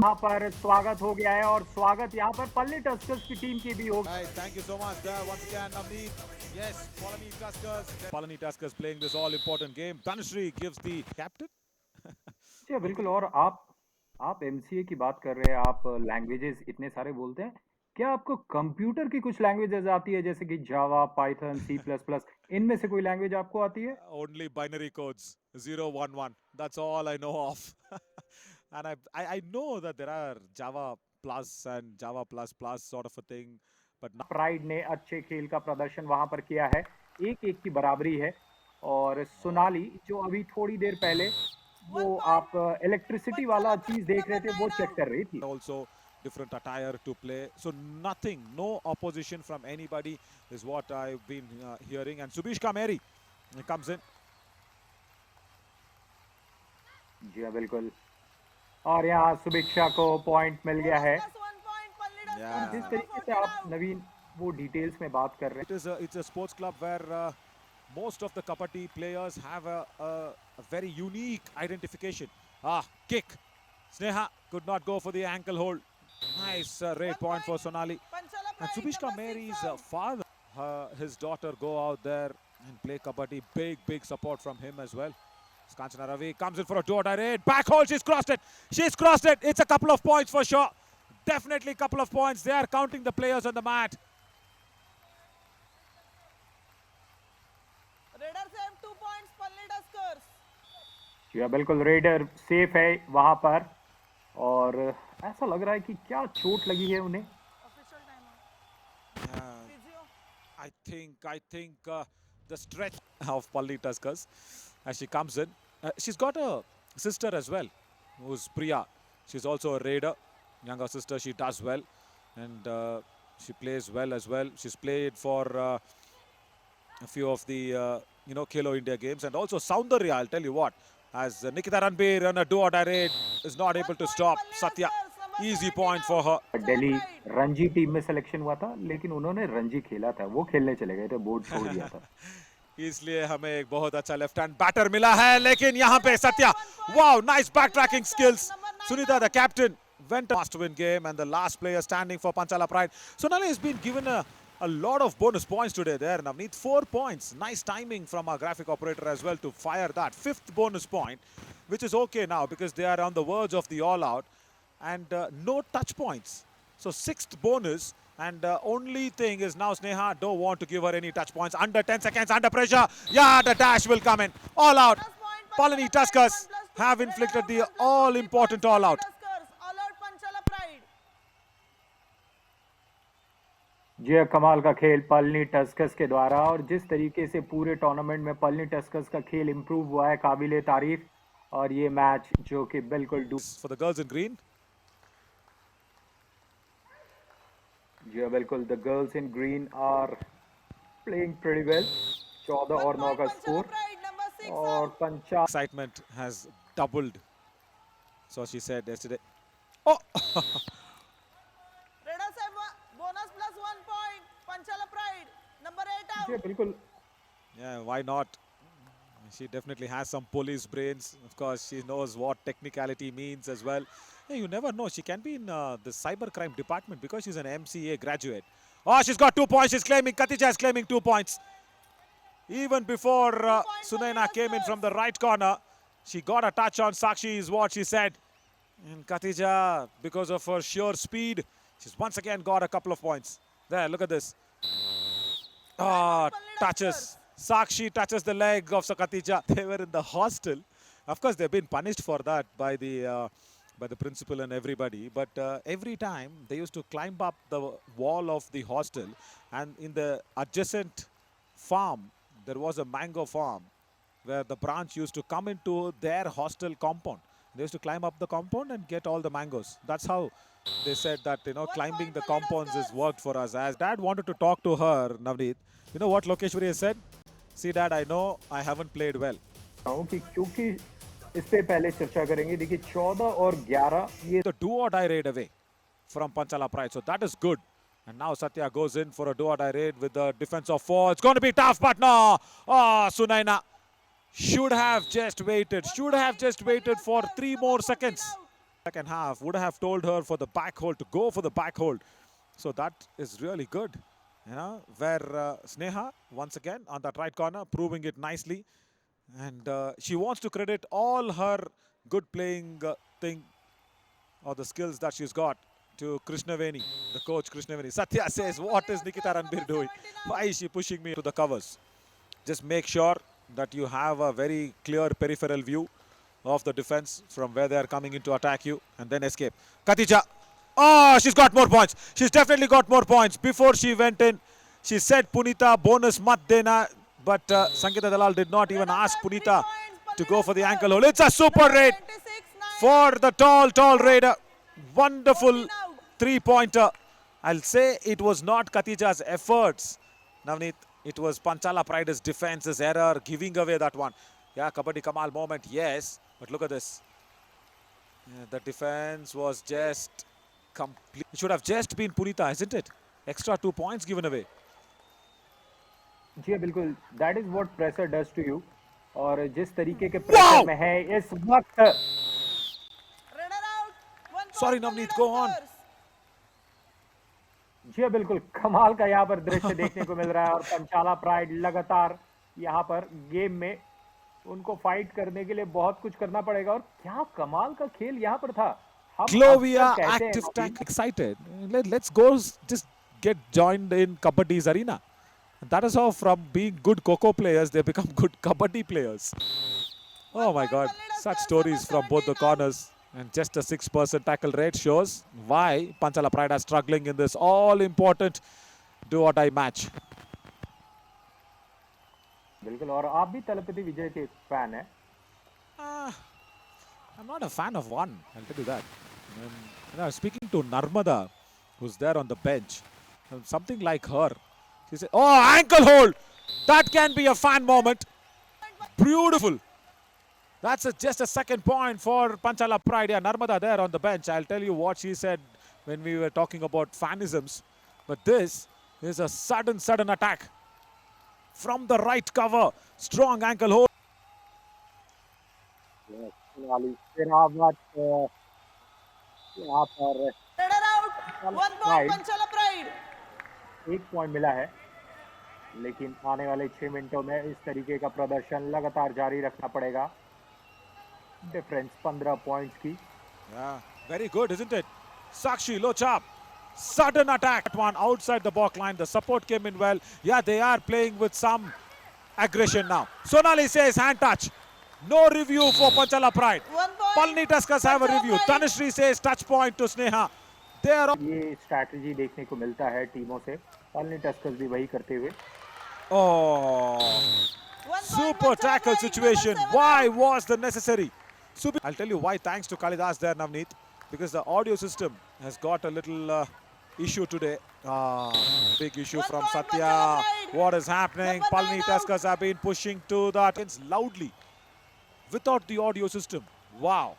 यहाँ पर स्वागत हो गया है और स्वागत यहाँ पर पल्ली टस्कर्स की टीम की भी होगी। Right, thank you so much there once again, Navneet. Yes, Palani Tuskers. Palani Tuskers playing this all-important game. Tanushree gives the captain. जी बिल्कुल। और आप एमसीए की बात कर रहे हैं, आप लैंग्वेजेस इतने सारे बोलते हैं। क्या आपको कंप्यूटर की कुछ लैंग्वेजेस आती है जैसे कि जावा, पाइथन, सी प्लस प्लस, इनमें से कोई लैंग्वेज आपको आती है? Only binary codes 011. That's all I know of. And I know that there are Java plus and Java plus plus sort of a thing, but not pride ने अच्छे खेल का प्रदर्शन वहां पर किया है। 1-1 की बराबरी है। और uh, सोनाली जो अभी थोड़ी देर पहले वन वो पॉइंट आप इलेक्ट्रिसिटी पंचाला वाला प्राइड चीज देख रहे नंबर थे, वो 9 चेक आउट। कर रही थी। also different attire to play. So nothing, no opposition from anybody is what I've been hearing. And Subish Kameri comes in. जी हाँ, बिल्कुल। और यहाँ सुभिक्षा को पॉइंट मिल गया बोनस है। प्लस 1 पॉइंट पल्ली और डस्कर्स जिस Yeah. नंबर तरीके से 14 आप आउट। नवीन वो डिटेल्स में बात कर रहे It's a sports club where most of the Kabaddi players have a very unique identification. Kick. Sneha could not go for the ankle hold. Nice raid 1 point for point Sonali. पंचाला And pride Subishka number 6 Mary's out. father, his daughter go out there and play Kabaddi. Big support from him as well. Kanchana Ravi comes in for a door-to raid. Back hold, she's crossed it. She's crossed it. It's a couple of points for sure. Definitely a couple of points. They are counting the players on the mat. Raider save 2 points पल्ली डस्कर्स। जी हाँ, बिल्कुल। Raider safe है वहां पर। और ऐसा लग रहा है कि क्या चोट लगी है उन्हें। Official time Uh, physio. I think the stretch of Palli Tuskers as she comes in. She's got a sister as well, who's Priya. She's also a raider, younger sister. She does well, and she plays well as well. She's played for a few of the Khelo India games, and also Soundarya. I'll tell you what, as Nikita Ranbir on a do-or-die raid is not 1 able to point stop Palli Satya. Tuskers number Easy 17 point for out her. Panchala Delhi pride. Ranji team में selection हुआ था, लेकिन उन्होंने रणजी खेला था, वो खेलने चले गए थे, बोर्ड छोड़ दिया था। इसलिए हमें एक बहुत अच्छा लेफ्ट हैंड बैटर मिला है, लेकिन यहाँ पे raider Satya, save 1 point wow, nice back पल्ली tracking डस्कर्स skills. Number 9 Sunita, the out. captain, went a must win game and the last player standing for Panchala Pride. Sonali has been given a lot of bonus points today there. Navneet, 4 points. Nice timing from our graphic operator as well to fire that. 5th bonus point, which is okay now because they are on the verge of the all out. And no touch points. So 6th bonus. And only thing is now Sneha don't want to give her any touch points. Under 10 seconds, under pressure. Yeah, the dash will come in. All out. Bonus point Palani Panchala pride Tuskers 1+2 have raider inflicted the 1+2 all 3 important points all Palli out. Tuskers all out Panchala pride. जी हाँ, कमाल का खेल Palani Tuskers के द्वारा। और जिस तरीके से पूरे टूर्नामेंट में पलनी टस्कर्स का खेल इम्प्रूव हुआ है, काबिले तारीफ। और ये मैच जो कि बिल्कुल For the girls in green. जी हाँ, बिल्कुल। The girls in green are playing pretty well. 14 1 और 9 पॉइंट का पंचाला स्कोर। प्राइड नंबर 6 और out. Panchal Excitement has doubled. So she said yesterday. Oh! Raider से bonus plus 1 point Panchala pride number 8 जी हाँ, out. बिल्कुल। Yeah, why not? She definitely has some police brains. Of course, she knows what technicality means as well. Hey, you never know. She can be in the cybercrime department because she's an MCA graduate. Oh, she's got 2 points. She's claiming. Katija is claiming 2 points. Even before 2 points for Sunaina came in from Leaders. the right corner, she got a touch on Sakshi, is what she said. And Katija, because of her sheer speed, she's once again got a couple of points. There, look at this. Ah, touches. Sakshi touches the leg of Sakatija. They were in the hostel. Of course, they've been punished for that by the principal and everybody. But every time they used to climb up the wall of the hostel, and in the adjacent farm, there was a mango farm where the branch used to come into their hostel compound. They used to climb up the compound and get all the mangoes. That's how they said that, 1 climbing point the for compounds has Leaders. worked for us. As dad wanted to talk to her, Navneet, you know what Lokeshwari has said? See, dad, I know I haven't played well. कि क्योंकि इस पे पहले चर्चा करेंगे। देखिए 14 और 11 ये The do or die raid away from Panchala Pride. So that is good. And now Satya goes in for a do or die raid with the defense of 4. It's going to be tough, but no. Oh, Sunaina should have just waited. Should have just waited for 3 more seconds. second half would have told her for the back hold to go for the back hold. So that is really good. Where Sneha once again on that right corner proving it nicely. And she wants to credit all her good playing thing or the skills that she's got to Krishnaveni, the coach Krishnaveni. Satya says, what is Nikita Ranbir doing? Why is she pushing me to the covers? Just make sure that you have a very clear peripheral view of the defense from where they are coming in to attack you and then escape. Katija. Oh, she's got more points. She's definitely got more points. Before she went in, she said Punita bonus mat dena, but Sangeeta Dalal did not even ask Punita to go for the ankle hold. It's a super raid for the tall raider. Wonderful three-pointer. I'll say it was not Katija's efforts, Navneet. It was Panchala Pride's defense's error, giving away that one. Yeah, Kabaddi Kamal moment, yes. But look at this. Yeah, the defense was just complete. It should have just been Punita, isn't it? Extra 2 points given away. जी बिल्कुल, that is what pressure does to you. और जिस तरीके के pressure में है इस वक्त. Sorry, Navneet, go on. जी बिल्कुल, कमाल का यहाँ पर दृश्य देखने को मिल रहा है और पंचाला प्राइड लगातार यहाँ पर गेम में उनको फाइट करने के लिए बहुत कुछ करना पड़ेगा. और क्या कमाल का खेल यहाँ पर था. Clovia active tank excited. Let's go just get joined in Kabaddi's arena. And that is how from being good Coco players, they become good Kabaddi players. Oh my God, such stories from both the corners. And just a 6% tackle rate shows why Panchala Pride are struggling in this all-important do-or-die match. बिल्कुल. और आप भी तलपति विजय के fan हैं. I'm not a fan of one, I'll tell you that. Speaking to Narmada, who's there on the bench, something like her. She said, oh, ankle hold! That can be a fan moment. Beautiful. That's just a second point for Panchala Pride. Yeah, Narmada there on the bench. I'll tell you what she said when we were talking about fanisms. But this is a sudden attack from the right cover. Strong ankle hold. यहाँ पर एक point मिला है, लेकिन आने वाले 6 मिनटों में इस तरीके का प्रदर्शन लगातार जारी रखना पड़ेगा. डिफरेंस 15 पॉइंट्स की. Yeah, very good, isn't it? Sakshi, low chop. Sudden attack. That one outside the back line. The support came in well. Yeah, they are playing with some aggression now. Sonali says hand touch. No review for Panchala Pride. Palni Tuscars have a review. Tanushree says touch point to Sneha. They are all... ये strategy देखने को मिलता है टीमों से. पालनी Tuskers भी वही करते हुए. Oh, super tackle situation. Why was the necessary? Super. I'll tell you why. Thanks to Kalidas there, Navneet, because the audio system has got a little issue today. Big issue from Satya. What is happening? Palni Tuscars have been pushing to the audience loudly without the audio system. Wow,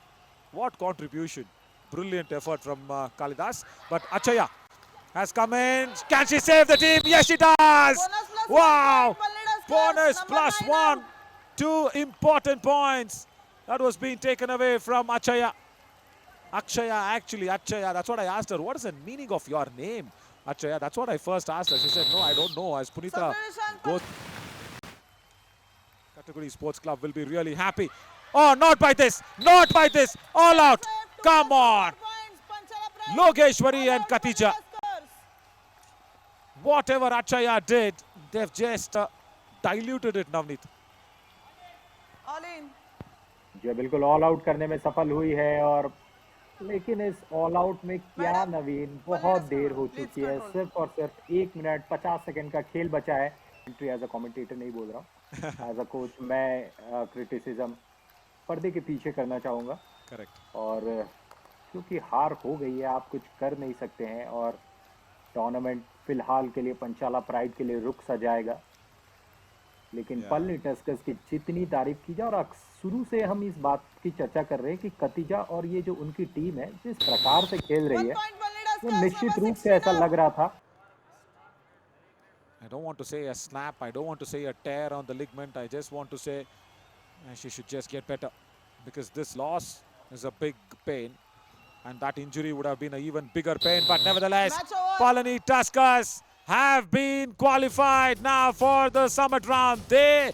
what contribution. Brilliant effort from Kalidas. But Achaya has come in. Can she save the team? Yes, she does. Wow. Bonus plus 1. 2 important points. That was being taken away from Achaya. Achaya. That's what I asked her. What is the meaning of your name, Achaya? That's what I first asked her. She said, no, I don't know. As Punita goes, Category Sports Club will be really happy. Oh, not by this. Not by this. All out. Come on. Logeshwari and Katija. Whatever Achaya did, they've just diluted it, Navneet. All in. जो बिल्कुल all out करने में सफल हुई है. और लेकिन इस ऑल आउट में क्या नवीन, बहुत देर हो चुकी है. सिर्फ और सिर्फ 1 मिनट 50 सेकंड का खेल बचा है. एज अ कमेंटेटर नहीं बोल रहा हूँ, एज अ कोच मैं क्रिटिसिज्म पर्दे के पीछे करना चाहूँगा. करेक्ट. और क्योंकि हार हो गई है, आप कुछ कर नहीं सकते हैं. और टूर्नामेंट फिलहाल के लिए पंचाला प्राइड के लिए रुक सा जाएगा. लेकिन पलनी टस्कर्स की जितनी तारीफ की जाए, और शुरू से हम इस बात की चर्चा कर रहे हैं कि कतिजा और ये जो उनकी टीम है जिस प्रकार से खेल रही है, वो निश्चित रूप से ऐसा लग रहा था. I don't want to say a snap. I don't want to say a tear on the ligament. I just want to say she should just get better, because this loss is a big pain. and that injury would have been an even bigger pain. But nevertheless, Match over. Palani Tuskers have been qualified now for the summit round. They